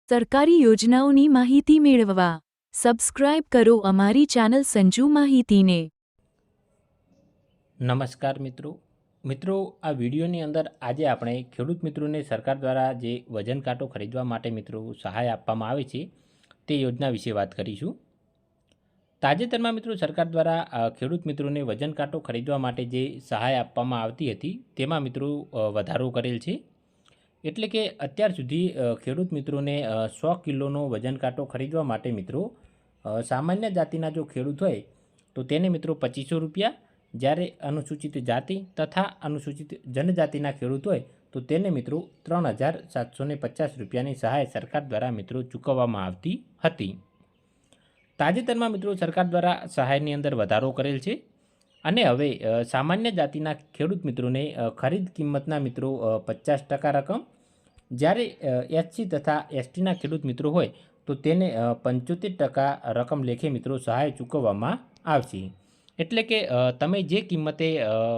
સરકારી યોજનાઓની માહિતી મેળવવા સબસ્ક્રાઇબ કરો અમારી ચેનલ સંજુ માહિતીને। નમસ્કાર મિત્રો આ વિડીયોની અંદર આજે આપણે ખેડૂત મિત્રોને સરકાર દ્વારા જે વજન કાંટો ખરીદવા માટે મિત્રો સહાય આપવામાં આવે છે તે યોજના વિશે વાત કરીશું। તાજેતરમાં મિત્રો સરકાર દ્વારા ખેડૂત મિત્રોને વજન કાંટો ખરીદવા માટે જે સહાય આપવામાં આવતી હતી તેમાં મિત્રો વધારો કરેલ છે। એટલે કે અત્યાર સુધી ખેડૂત મિત્રોને 100 કિલોનો વજન કાંટો ખરીદવા માટે મિત્રો સામાન્ય જાતિના જો ખેડૂત હોય તો તેને મિત્રો 2500 રૂપિયા, જ્યારે અનુસૂચિત જાતિ તથા અનુસૂચિત જનજાતિના ખેડૂત હોય તો તેને મિત્રો 3750 રૂપિયાની સહાય સરકાર દ્વારા મિત્રો ચૂકવવામાં આવતી હતી। તાજેતરમાં મિત્રો સરકાર દ્વારા સહાયની અંદર વધારો કરેલ છે અને હવે સામાન્ય જાતિના ખેડૂત મિત્રોને ખરીદ કિંમતના મિત્રો 50% રકમ, જ્યારે એસસી તથા એસટીના ખેડૂત મિત્રો હોય તો તેને 75% રકમ લેખે મિત્રો સહાય ચૂકવવામાં આવશે। એટલે કે તમે જે કિંમતે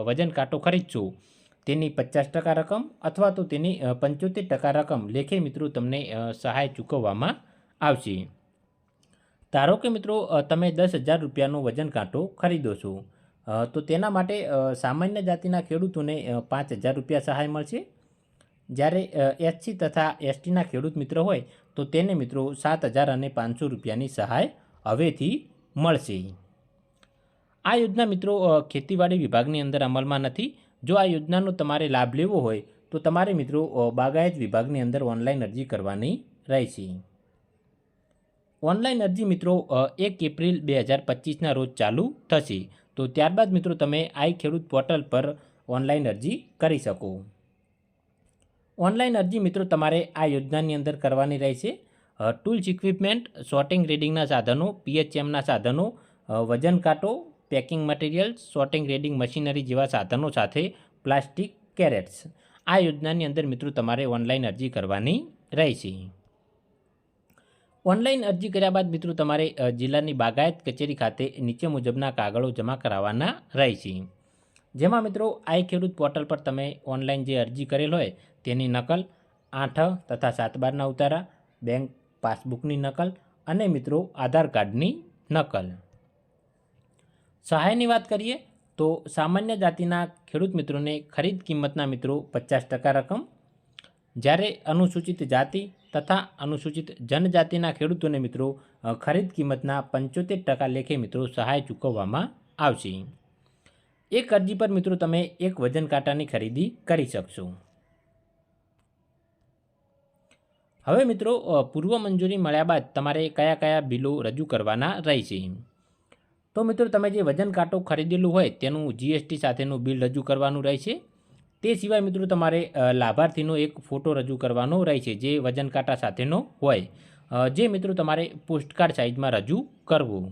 વજન કાંટો ખરીદશો તેની 50% રકમ અથવા તો તેની 75% રકમ લેખે મિત્રો તમને સહાય ચૂકવવામાં આવશે। ધારો કે મિત્રો તમે 10,000 રૂપિયાનો વજન કાંટો ખરીદો છો તો તેના માટે સામાન્ય જાતિના ખેડૂતોને 5,000 રૂપિયા સહાય મળશે, જ્યારે એસસી તથા એસટીના ખેડૂત મિત્રો હોય તો તેને મિત્રો 7,500 રૂપિયાની સહાય હવેથી મળશે। આ યોજના મિત્રો ખેતીવાડી વિભાગની અંદર અમલમાં નથી। જો આ યોજનાનો તમારે લાભ લેવો હોય તો તમારે મિત્રો બાગાયત વિભાગની અંદર ઓનલાઈન અરજી કરવાની રહેશે। ઓનલાઈન અરજી મિત્રો 1 એપ્રિલ 2025ના રોજ ચાલુ થશે, તો ત્યારબાદ મિત્રો તમે આઈ ખેડૂત પોર્ટલ પર ઓનલાઈન અરજી કરી શકો। ઓનલાઈન અરજી મિત્રો તમારે આ યોજનાની અંદર કરવાની રહેશે। ટૂલ્સ ઇક્વિપમેન્ટ, સોર્ટિંગ ગ્રેડિંગના સાધનો, પીએચએમના સાધનો, વજન કાંટો, packing materials, sorting grading machinery જેવા સાધનો સાથે પ્લાસ્ટિક કેરેટ્સ, આ યોજનાની અંદર મિત્રો તમારે ઓનલાઈન અરજી કરવાની રહેશે। ઓનલાઈન અરજી કર્યા બાદ મિત્રો તમારે જિલ્લાની બાગાયત કચેરી ખાતે નીચે મુજબના કાગળો જમા કરાવવાના રહેશે, જેમાં મિત્રો આઈ ખેડૂત પોર્ટલ પર તમે ઓનલાઈન જે અરજી કરેલ હોય તેની નકલ, 8 તથા 7/12ના ઉતારા, બેંક પાસબુકની નકલ અને મિત્રો આધાર કાર્ડની નકલ। સહાયની વાત કરીએ તો સામાન્ય જાતિના ખેડૂત મિત્રોને ખરીદ કિંમતના મિત્રો 50% રકમ, જ્યારે અનુસૂચિત જાતિ તથા અનુસૂચિત જનજાતિના ખેડૂતોને મિત્રો ખરીદ કિંમતના 75% લેખે મિત્રો સહાય ચૂકવવામાં આવશે। એક અરજી પર મિત્રો તમે એક વજન કાંટાની ખરીદી કરી શકશો। હવે મિત્રો પૂર્વ મંજૂરી મળ્યા બાદ તમારે કયા કયા બિલો રજૂ કરવાના રહેશે? તો મિત્રો તમે જે વજન કાંટો ખરીદેલું હોય તેનું જીએસટી સાથેનું બિલ રજૂ કરવાનું રહેશે। તે સિવાય મિત્રો તમારે લાભાર્થીનો એક ફોટો રજૂ કરવાનો રહેશે જે વજન કાંટા સાથેનો હોય, જે મિત્રો તમારે પોસ્ટકાર્ડ સાઇઝમાં રજૂ કરવું।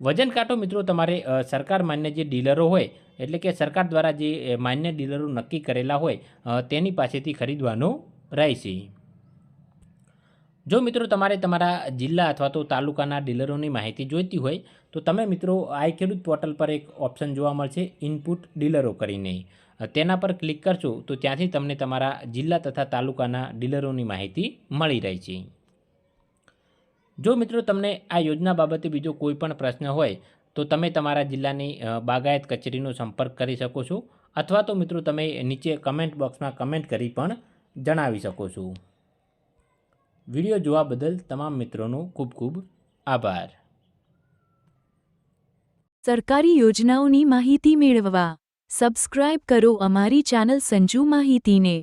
વજન કાંટો મિત્રો તમારે સરકાર માન્ય જે ડીલરો હોય, એટલે કે સરકાર દ્વારા જે માન્ય ડીલરો નક્કી કરેલા હોય તેની પાસેથી ખરીદવાનો રહેશે। જો મિત્રો તમારે તમારા જિલ્લા અથવા તો તાલુકાના ડીલરોની માહિતી જોઈતી હોય તો તમે મિત્રો આઈ ખેડૂત પોર્ટલ પર એક ઓપ્શન જોવા મળશે ઇનપુટ ડીલરો કરીને, તેના પર ક્લિક કરશો તો ત્યાંથી તમને તમારા જિલ્લા તથા તાલુકાના ડીલરોની માહિતી મળી રહી છે। જો મિત્રો તમને આ યોજના બાબતે બીજો કોઈ પણ પ્રશ્ન હોય તો તમે તમારા જિલ્લાની બાગાયત કચેરીનો સંપર્ક કરી શકો છો, અથવા તો મિત્રો તમે નીચે કમેન્ટ બોક્સમાં કમેન્ટ કરી પણ જણાવી શકો છો। વિડીયો જોવા બદલ તમામ મિત્રોનો ખૂબ ખૂબ આભાર। સરકારી યોજનાઓની માહિતી મેળવવા સબસ્ક્રાઇબ કરો અમારી ચેનલ સંજુ માહિતીને।